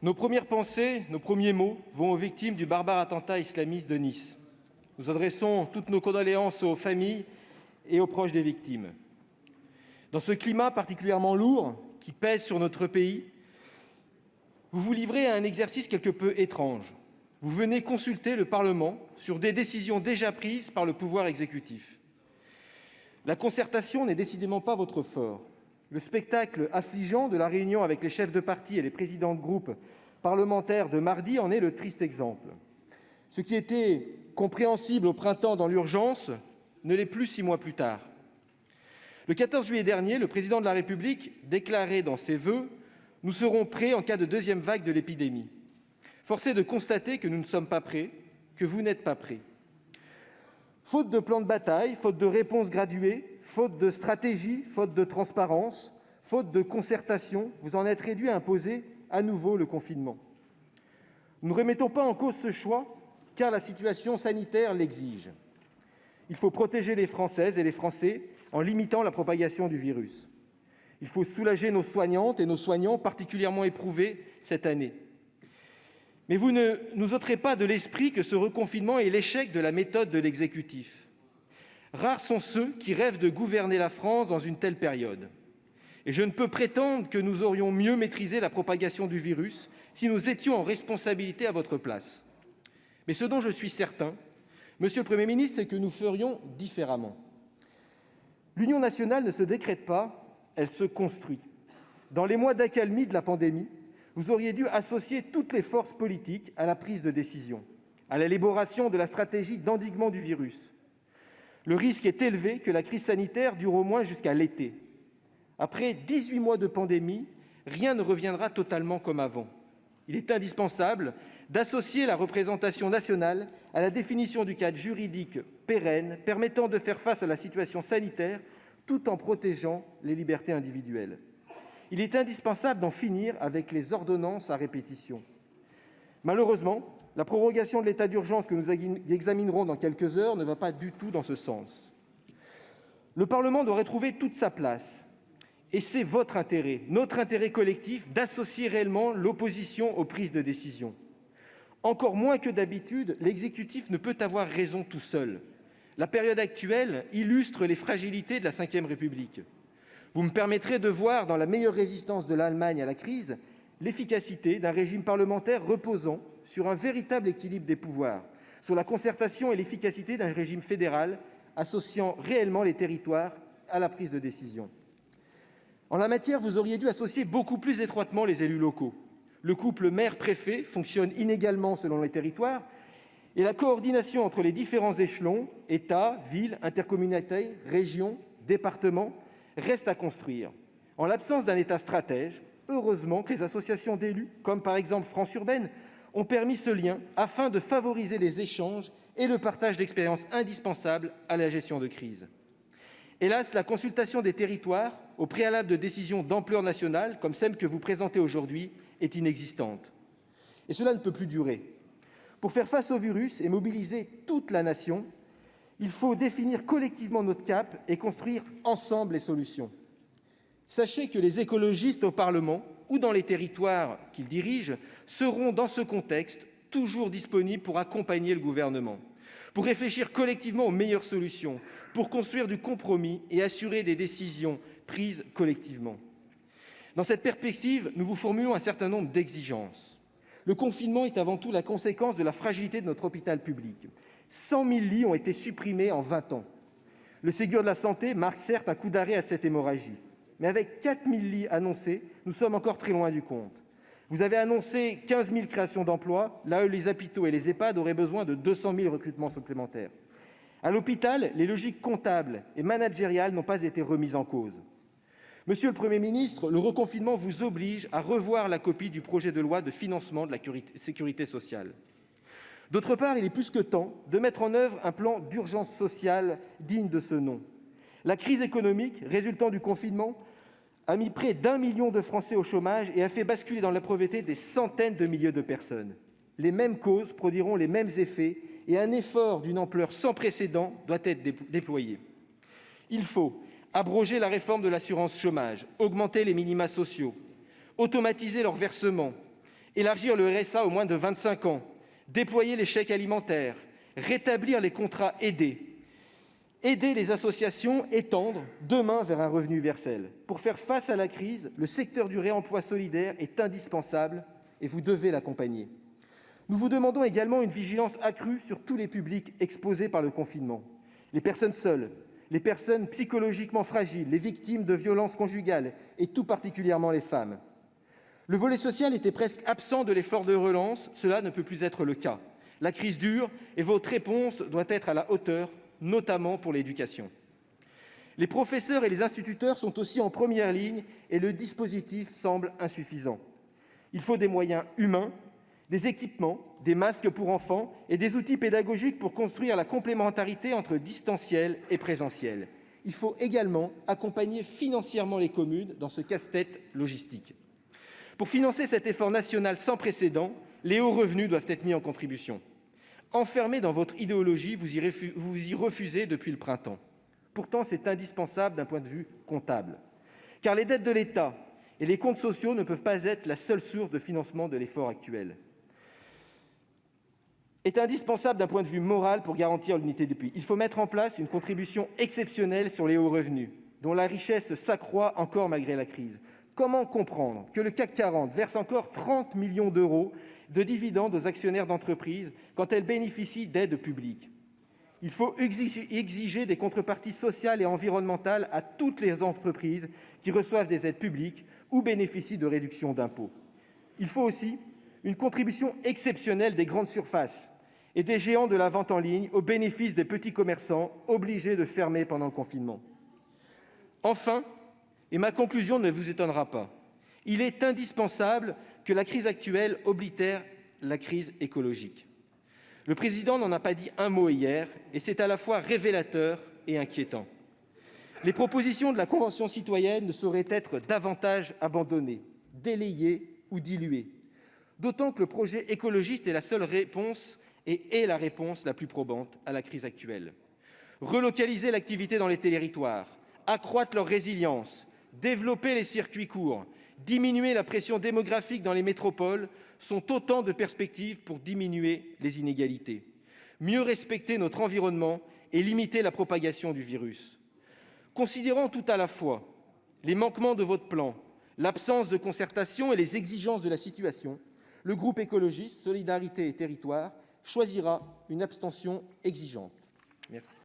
Nos premières pensées, nos premiers mots vont aux victimes du barbare attentat islamiste de Nice. Nous adressons toutes nos condoléances aux familles et aux proches des victimes. Dans ce climat particulièrement lourd qui pèse sur notre pays, vous vous livrez à un exercice quelque peu étrange. Vous venez consulter le Parlement sur des décisions déjà prises par le pouvoir exécutif. La concertation n'est décidément pas votre fort. Le spectacle affligeant de la réunion avec les chefs de parti et les présidents de groupe parlementaires de mardi en est le triste exemple. Ce qui était compréhensible au printemps dans l'urgence ne l'est plus 6 mois plus tard. Le 14 juillet dernier, le Président de la République déclarait dans ses vœux « Nous serons prêts en cas de deuxième vague de l'épidémie ». Force est de constater que nous ne sommes pas prêts, que vous n'êtes pas prêts. Faute de plan de bataille, faute de réponse graduée, faute de stratégie, faute de transparence, faute de concertation, vous en êtes réduits à imposer à nouveau le confinement. Nous ne remettons pas en cause ce choix, car la situation sanitaire l'exige. Il faut protéger les Françaises et les Français en limitant la propagation du virus. Il faut soulager nos soignantes et nos soignants particulièrement éprouvés cette année. Mais vous ne nous ôterez pas de l'esprit que ce reconfinement est l'échec de la méthode de l'exécutif. Rares sont ceux qui rêvent de gouverner la France dans une telle période. Et je ne peux prétendre que nous aurions mieux maîtrisé la propagation du virus si nous étions en responsabilité à votre place. Mais ce dont je suis certain, Monsieur le Premier ministre, c'est que nous ferions différemment. L'union nationale ne se décrète pas, elle se construit. Dans les mois d'accalmie de la pandémie, vous auriez dû associer toutes les forces politiques à la prise de décision, à l'élaboration de la stratégie d'endiguement du virus. Le risque est élevé que la crise sanitaire dure au moins jusqu'à l'été. Après 18 mois de pandémie, rien ne reviendra totalement comme avant. Il est indispensable d'associer la représentation nationale à la définition du cadre juridique pérenne permettant de faire face à la situation sanitaire tout en protégeant les libertés individuelles. Il est indispensable d'en finir avec les ordonnances à répétition. Malheureusement, la prorogation de l'état d'urgence que nous examinerons dans quelques heures ne va pas du tout dans ce sens. Le Parlement doit retrouver toute sa place. Et c'est votre intérêt, notre intérêt collectif, d'associer réellement l'opposition aux prises de décision. Encore moins que d'habitude, l'exécutif ne peut avoir raison tout seul. La période actuelle illustre les fragilités de la Ve République. Vous me permettrez de voir dans la meilleure résistance de l'Allemagne à la crise l'efficacité d'un régime parlementaire reposant sur un véritable équilibre des pouvoirs, sur la concertation et l'efficacité d'un régime fédéral associant réellement les territoires à la prise de décision. En la matière, vous auriez dû associer beaucoup plus étroitement les élus locaux. Le couple maire-préfet fonctionne inégalement selon les territoires et la coordination entre les différents échelons, État, ville, intercommunauté, région, département, reste à construire. En l'absence d'un État stratège, heureusement que les associations d'élus, comme par exemple France Urbaine, ont permis ce lien afin de favoriser les échanges et le partage d'expériences indispensables à la gestion de crise. Hélas, la consultation des territoires, au préalable de décisions d'ampleur nationale, comme celle que vous présentez aujourd'hui, est inexistante. Et cela ne peut plus durer. Pour faire face au virus et mobiliser toute la nation, il faut définir collectivement notre cap et construire ensemble les solutions. Sachez que les écologistes au Parlement ou dans les territoires qu'ils dirigent seront, dans ce contexte, toujours disponibles pour accompagner le Gouvernement, pour réfléchir collectivement aux meilleures solutions, pour construire du compromis et assurer des décisions prises collectivement. Dans cette perspective, nous vous formulons un certain nombre d'exigences. Le confinement est avant tout la conséquence de la fragilité de notre hôpital public. 100 000 lits ont été supprimés en 20 ans. Le Ségur de la santé marque certes un coup d'arrêt à cette hémorragie, mais avec 4 000 lits annoncés, nous sommes encore très loin du compte. Vous avez annoncé 15 000 créations d'emplois, là où les hôpitaux et les EHPAD auraient besoin de 200 000 recrutements supplémentaires. À l'hôpital, les logiques comptables et managériales n'ont pas été remises en cause. Monsieur le Premier ministre, le reconfinement vous oblige à revoir la copie du projet de loi de financement de la sécurité sociale. D'autre part, il est plus que temps de mettre en œuvre un plan d'urgence sociale digne de ce nom. La crise économique résultant du confinement a mis près d'1 million de Français au chômage et a fait basculer dans la pauvreté des centaines de milliers de personnes. Les mêmes causes produiront les mêmes effets et un effort d'une ampleur sans précédent doit être déployé. Il faut abroger la réforme de l'assurance chômage, augmenter les minima sociaux, automatiser leur versement élargir le RSA aux moins de 25 ans, déployer les chèques alimentaires, rétablir les contrats aidés, aider les associations et tendre demain vers un revenu universel. Pour faire face à la crise, le secteur du réemploi solidaire est indispensable et vous devez l'accompagner. Nous vous demandons également une vigilance accrue sur tous les publics exposés par le confinement. Les personnes seules, les personnes psychologiquement fragiles, les victimes de violences conjugales et tout particulièrement les femmes. Le volet social était presque absent de l'effort de relance, cela ne peut plus être le cas. La crise dure et votre réponse doit être à la hauteur, notamment pour l'éducation. Les professeurs et les instituteurs sont aussi en première ligne et le dispositif semble insuffisant. Il faut des moyens humains, des équipements, des masques pour enfants et des outils pédagogiques pour construire la complémentarité entre distanciel et présentiel. Il faut également accompagner financièrement les communes dans ce casse-tête logistique. Pour financer cet effort national sans précédent, les hauts revenus doivent être mis en contribution. Enfermés dans votre idéologie, vous y refusez depuis le printemps. Pourtant, c'est indispensable d'un point de vue comptable, car les dettes de l'État et les comptes sociaux ne peuvent pas être la seule source de financement de l'effort actuel. Est indispensable d'un point de vue moral pour garantir l'unité du pays. Il faut mettre en place une contribution exceptionnelle sur les hauts revenus, dont la richesse s'accroît encore malgré la crise. Comment comprendre que le CAC 40 verse encore 30 millions d'euros de dividendes aux actionnaires d'entreprises quand elles bénéficient d'aides publiques ? Il faut exiger des contreparties sociales et environnementales à toutes les entreprises qui reçoivent des aides publiques ou bénéficient de réductions d'impôts. Il faut aussi une contribution exceptionnelle des grandes surfaces et des géants de la vente en ligne au bénéfice des petits commerçants obligés de fermer pendant le confinement. Enfin, et ma conclusion ne vous étonnera pas, il est indispensable que la crise actuelle oblitère la crise écologique. Le président n'en a pas dit un mot hier, et c'est à la fois révélateur et inquiétant. Les propositions de la Convention citoyenne ne sauraient être davantage abandonnées, délayées ou diluées, d'autant que le projet écologiste est la seule réponse et est la réponse la plus probante à la crise actuelle. Relocaliser l'activité dans les territoires, accroître leur résilience, développer les circuits courts, diminuer la pression démographique dans les métropoles sont autant de perspectives pour diminuer les inégalités, mieux respecter notre environnement et limiter la propagation du virus. Considérant tout à la fois les manquements de votre plan, l'absence de concertation et les exigences de la situation, le groupe écologiste Solidarité et Territoires choisira une abstention exigeante. Merci.